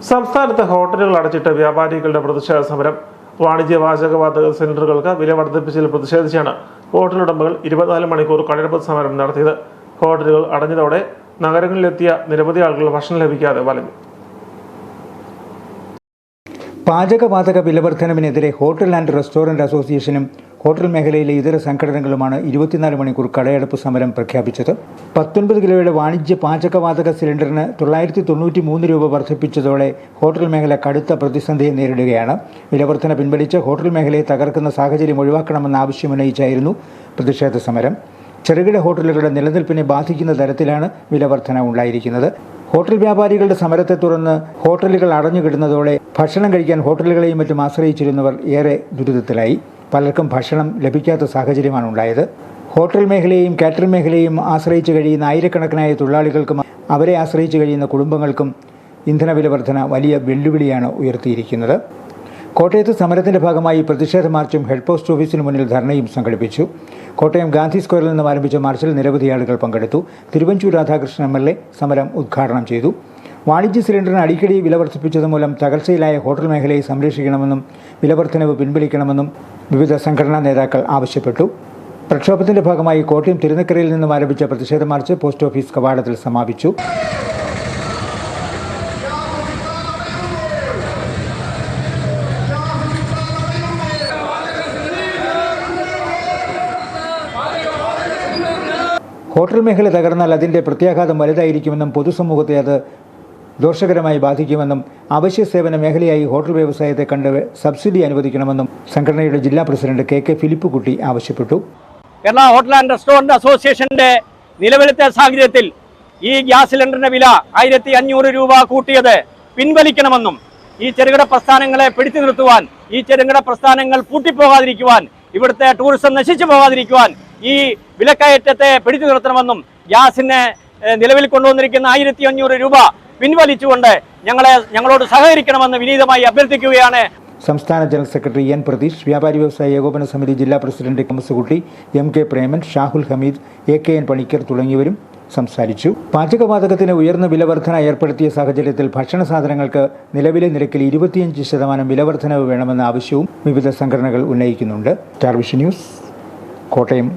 സംസ്ഥാനത്ത് ഹോട്ടലുകൾ അടച്ചിട്ട് വ്യാപാരികളുടെ പ്രതിഷേധ സമരം. വാണിജ്യ പാചകവാതക സിലിണ്ടറുകൾക്ക് വില വർദ്ധിപ്പിച്ചതിൽ പ്രതിഷേധിച്ചാണ് ഹോട്ടൽ ഉടമകൾ 24 മണിക്കൂർ കടയടപ്പ് സമരം നടത്തിയത്. ഹോട്ടലുകൾ അടഞ്ഞതോടെ നഗരങ്ങളിലെത്തിയ നിരവധി ആളുകൾ ഭക്ഷണം ലഭിക്കാതെ വലഞ്ഞു. പാചകവാതക വിലവർദ്ധനവിനെതിരെ ഹോട്ടൽ ആൻഡ് റെസ്റ്റോറന്റ് അസോസിയേഷനും ഹോട്ടൽ മേഖലയിലെ ഇതര സംഘടനകളുമാണ് 24 മണിക്കൂർ കടയടപ്പ് സമരം പ്രഖ്യാപിച്ചത്. 19 കിലോയുടെ വാണിജ്യ പാചകവാതക സിലിണ്ടറിന് 993 രൂപ വർദ്ധിപ്പിച്ചതോടെ ഹോട്ടൽ മേഖല കടുത്ത പ്രതിസന്ധിയെ നേരിടുകയാണ്. വിലവർദ്ധന പിൻവലിച്ച് ഹോട്ടൽ മേഖലയെ തകർക്കുന്ന സാഹചര്യം ഒഴിവാക്കണമെന്ന ആവശ്യമുന്നയിച്ചായിരുന്നു പ്രതിഷേധ സമരം. ചെറുകിട ഹോട്ടലുകളുടെ നിലനിൽപ്പിനെ ബാധിക്കുന്ന തരത്തിലാണ് വിലവർദ്ധന ഉണ്ടായിരിക്കുന്നത്. ഹോട്ടൽ വ്യാപാരികളുടെ സമരത്തെ തുടർന്ന് ഹോട്ടലുകൾ അടഞ്ഞുകിടുന്നതോടെ ഭക്ഷണം കഴിക്കാൻ ഹോട്ടലുകളെയും മറ്റും ആശ്രയിച്ചിരുന്നവർ ഏറെ ദുരിതത്തിലായി. പലർക്കും ഭക്ഷണം ലഭിക്കാത്ത സാഹചര്യമാണ് ഉണ്ടായത്. ഹോട്ടൽ മേഖലയെയും കാറ്ററിംഗ് മേഖലയെയും ആശ്രയിച്ച് കഴിയുന്ന ആയിരക്കണക്കിനായ തൊഴിലാളികൾക്കും അവരെ ആശ്രയിച്ച് കഴിയുന്ന കുടുംബങ്ങൾക്കും ഇന്ധനവില വർധന വലിയ വെല്ലുവിളിയാണ് ഉയർത്തിയിരിക്കുന്നത്. കോട്ടയത്ത് സമരത്തിന്റെ ഭാഗമായി പ്രതിഷേധ മാർച്ചും ഹെഡ് പോസ്റ്റ് ഓഫീസിന് മുന്നിൽ ധർണയും സംഘടിപ്പിച്ചു. കോട്ടയം ഗാന്ധി സ്ക്വയറിൽ നിന്നും ആരംഭിച്ച മാർച്ചിൽ നിരവധി ആളുകൾ പങ്കെടുത്തു. തിരുവഞ്ചൂർ രാധാകൃഷ്ണൻ MLA സമരം ഉദ്ഘാടനം ചെയ്തു. വാണിജ്യ സിലിണ്ടറിന് അടിക്കടി വില വർദ്ധിപ്പിച്ചത് മൂലം തകർച്ചയിലായ ഹോട്ടൽ മേഖലയെ സംരക്ഷിക്കണമെന്നും വിലവർദ്ധനവ് പിൻവലിക്കണമെന്നും വിവിധ സംഘടനാ നേതാക്കൾ ആവശ്യപ്പെട്ടു. പ്രക്ഷോഭത്തിന്റെ ഭാഗമായി കോട്ടയം തിരുനക്കരയിൽ നിന്നും ആരംഭിച്ച പ്രതിഷേധ മാർച്ച് പോസ്റ്റ് ഓഫീസ് കവാടത്തിൽ സമാപിച്ചു. ഹോട്ടൽ മേഖല തകർന്നാൽ അതിൻ്റെ പ്രത്യാഘാതം വലുതായിരിക്കുമെന്നും പൊതുസമൂഹത്തെ അത് ദോഷകരമായി ബാധിക്കുമെന്നും അവശ്യ സേവന മേഖലയായി ഹോട്ടൽ വ്യവസായത്തെ കണ്ട് സബ്സിഡി അനുവദിക്കണമെന്നും സംഘടനയുടെ ജില്ലാ പ്രസിഡന്റ് KK ഫിലിപ്പ് കുട്ടി ആവശ്യപ്പെട്ടു. കേരള ഹോട്ടൽ ആൻഡ് റെസ്റ്റോറന്റ് അസോസിയേഷന്റെ നിലവിലത്തെ സാഹചര്യത്തിൽ ഈ ഗ്യാസ് സിലിണ്ടറിന്റെ വില 1500 രൂപ കൂട്ടിയത് പിൻവലിക്കണമെന്നും ഈ ചെറുകിട പ്രസ്ഥാനങ്ങളെ പിടിച്ചു നിർത്തുവാൻ, ഈ ചെറുകിട പ്രസ്ഥാനങ്ങൾ പൂട്ടിപ്പോകാതിരിക്കുവാൻ, ഇവിടുത്തെ ടൂറിസം നശിച്ചു പോകാതിരിക്കുവാൻ ഈ വിലക്കയറ്റത്തെ പിടിച്ചു നിർത്തണമെന്നും ഗ്യാസിന് നിലവിൽ കൊണ്ടുവന്നിരിക്കുന്ന 1500 രൂപ പിൻവലിച്ചുകൊണ്ട് ഞങ്ങളോട് സഹകരിക്കണമെന്ന് വിനീതമായി അഭ്യർത്ഥിക്കുകയാണ്. സംസ്ഥാന ജനറൽ സെക്രട്ടറി N പ്രതീഷ്, വ്യാപാരി വ്യവസായ ഏകോപന സമിതി ജില്ലാ പ്രസിഡന്റ് കമസുകുട്ടി, MK പ്രേമൻ, ഷാഹുൽ ഹമീദ്, AKN പണിക്കർ തുടങ്ങിയവരും സംസാരിച്ചു. പാചകവാതകത്തിന് ഉയർന്ന വിലവർധന ഏർപ്പെടുത്തിയ സാഹചര്യത്തിൽ ഭക്ഷണ സാധനങ്ങൾക്ക് നിലവിലെ നിരക്കിൽ 25% വിലവർധനവ് വേണമെന്ന ആവശ്യവും വിവിധ സംഘടനകൾ ഉന്നയിക്കുന്നുണ്ട്. Star Vision News, Kottayam.